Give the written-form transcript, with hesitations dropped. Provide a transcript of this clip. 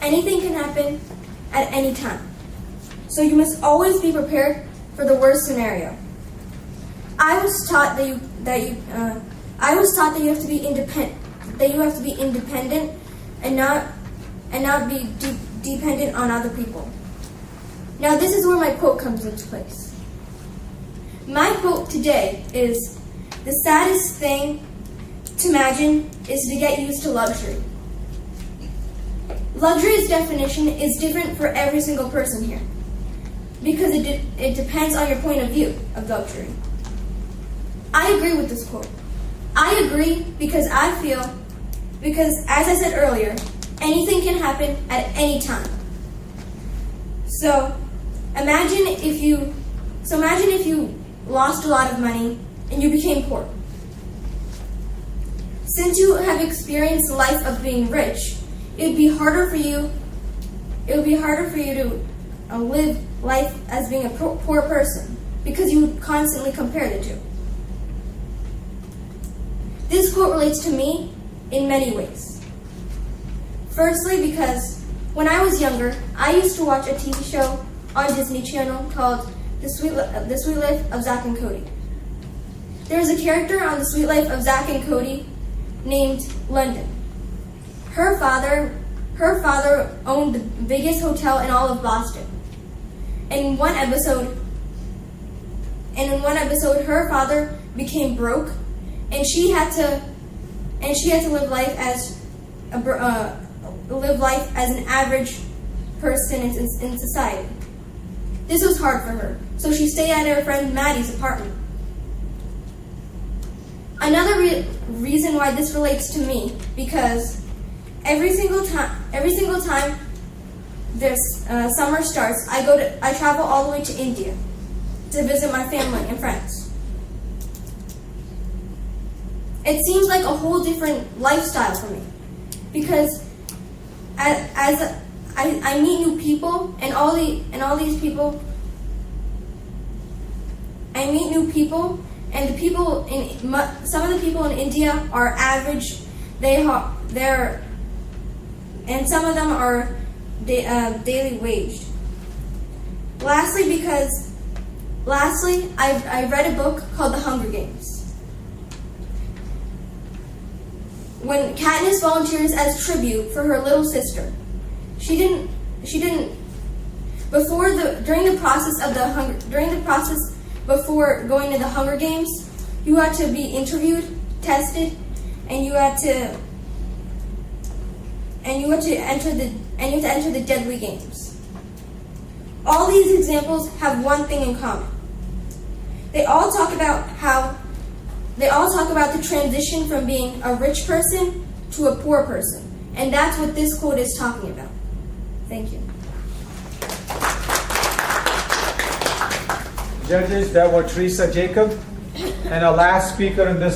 Anything can happen at any time. So you must always be prepared for the worst scenario. I was taught that you have to be independent. That you have to be independent and not be dependent on other people. Now this is where my quote comes into place. My quote today is, "The saddest thing to imagine is to get used to luxury." Luxury's definition is different for every single person here, because it depends on your point of view of luxury. I agree with this quote. I agree because as I said earlier, anything can happen at any time. So imagine if you lost a lot of money and you became poor. Since you have experienced the life of being rich, it would be harder for you to live life as being a poor person, because you would constantly compare the two. This quote relates to me in many ways. Firstly, because when I was younger, I used to watch a TV show on Disney Channel called The Sweet Life of Zack and Cody. There was a character on The Sweet Life of Zack and Cody named London. Her father owned the biggest hotel in all of Boston. In one episode, her father became broke, and she had to live life as an average person in society. This was hard for her, so she stayed at her friend Maddie's apartment. Another reason why this relates to me, because every single time this summer starts, I travel all the way to India to visit my family and friends. It seems like a whole different lifestyle for me, because as I meet new people, and all these people, I meet new people, and some of the people in India are average. And some of them are daily waged. Lastly, I read a book called The Hunger Games. When Katniss volunteers as tribute for her little sister, during the process before going to the Hunger Games, you had to be interviewed, tested, and you had to enter the deadly games. All these examples have one thing in common. They all talk about the transition from being a rich person to a poor person, and that's what this quote is talking about. Thank you. Judges, that was Teresa Jacob, and our last speaker in this